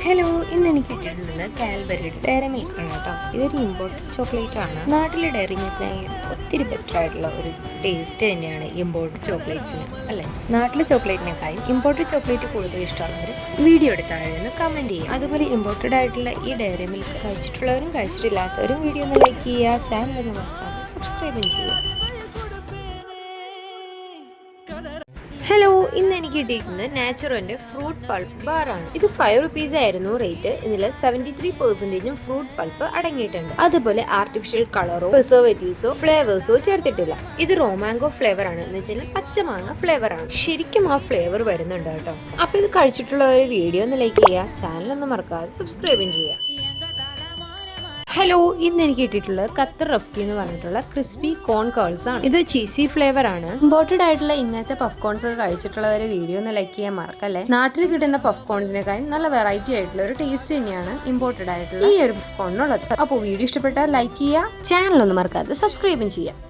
Hello, ഇന്ന് എനിക്ക് കിട്ടിയിട്ടുള്ളത് കാൽബറിയുടെ ഡയറി മിൽക്ക് ആണ് കേട്ടോ. ഇതൊരു ഇമ്പോർട്ടഡ് ചോക്ലേറ്റ് ആണ്. നാട്ടിലെ ഡയറി മിൽക്കിനായി ഒത്തിരി ബെറ്റർ ആയിട്ടുള്ള ഒരു ടേസ്റ്റ് തന്നെയാണ് ഇമ്പോർട്ടഡ് ചോക്ലേറ്റ്സിന്, അല്ലേ? നാട്ടിലെ ചോക്ലേറ്റിനേക്കാളും ഇമ്പോർട്ടഡ് ചോക്ലേറ്റ് കൂടുതൽ ഇഷ്ടമുള്ളവർ വീഡിയോ എടുത്തായിരുന്നു കമന്റ് ചെയ്യും. അതുപോലെ ഇമ്പോർട്ടഡ് ആയിട്ടുള്ള ഈ ഡയറി മിൽക്ക് കഴിച്ചിട്ടുള്ളവരും കഴിച്ചിട്ടില്ലാത്തവരും വീഡിയോ ഒന്ന് ലൈക്ക് ചെയ്യുക, ചാനൽ ഒന്ന് മറക്കാതെ സബ്സ്ക്രൈബും ചെയ്യുക. ഹലോ, ഇന്ന് എനിക്ക് കിട്ടിയിരിക്കുന്നത് നാച്ചുറലിന്റെ ഫ്രൂട്ട് പൾപ്പ് ബാറാണ്. ഇത് 5 rupees ആയിരുന്നു റേറ്റ്. ഇതിൽ 73% ഫ്രൂട്ട് പൾപ്പ് അടങ്ങിയിട്ടുണ്ട്. അതുപോലെ ആർട്ടിഫിഷ്യൽ കളറോ പ്രിസർവേറ്റീവ്സോ ഫ്ലേവേഴ്സോ ചേർത്തിട്ടില്ല. ഇത് റോമാങ്കോ ഫ്ലേവർ ആണ്, എന്ന് വെച്ചാൽ പച്ചമാങ്ങ ഫ്ലേവർ ആണ്. ശരിക്കും ആ ഫ്ലേവർ വരുന്നുണ്ട് കേട്ടോ. അപ്പൊ ഇത് കഴിച്ചിട്ടുള്ള ഒരു വീഡിയോ ഒന്ന് ലൈക്ക് ചെയ്യുക, ചാനൽ ഒന്ന് മറക്കാതെ സബ്സ്ക്രൈബും ചെയ്യുക. ഹലോ, ഇന്ന് എനിക്ക് കിട്ടിയിട്ടുള്ളത് ഖത്തർ റഫ്കി എന്ന് പറഞ്ഞിട്ടുള്ള ക്രിസ്പി കോൺ കേൾസ് ആണ്. ഇത് ചീസി ഫ്ലേവർ ആണ്. ഇമ്പോർട്ടഡ് ആയിട്ടുള്ള ഇങ്ങനത്തെ പഫ് കോൺസ് ഒക്കെ കഴിച്ചിട്ടുള്ളവരെ വീഡിയോ ഒന്ന് ലൈക്ക് ചെയ്യാൻ മറക്കല്ലേ. നാട്ടിൽ കിട്ടുന്ന പഫ് കോൺസിനേക്കാളും നല്ല വെറൈറ്റി ആയിട്ടുള്ള ഒരു ടേസ്റ്റ് തന്നെയാണ് ഇമ്പോർട്ടഡ് ആയിട്ടുള്ള ഈ ഒരു പഫ് കോണിനുള്ളത്. അപ്പോൾ വീഡിയോ ഇഷ്ടപ്പെട്ടാൽ ലൈക്ക് ചെയ്യുക, ചാനൽ ഒന്ന് മറക്കാതെ സബ്സ്ക്രൈബും ചെയ്യുക.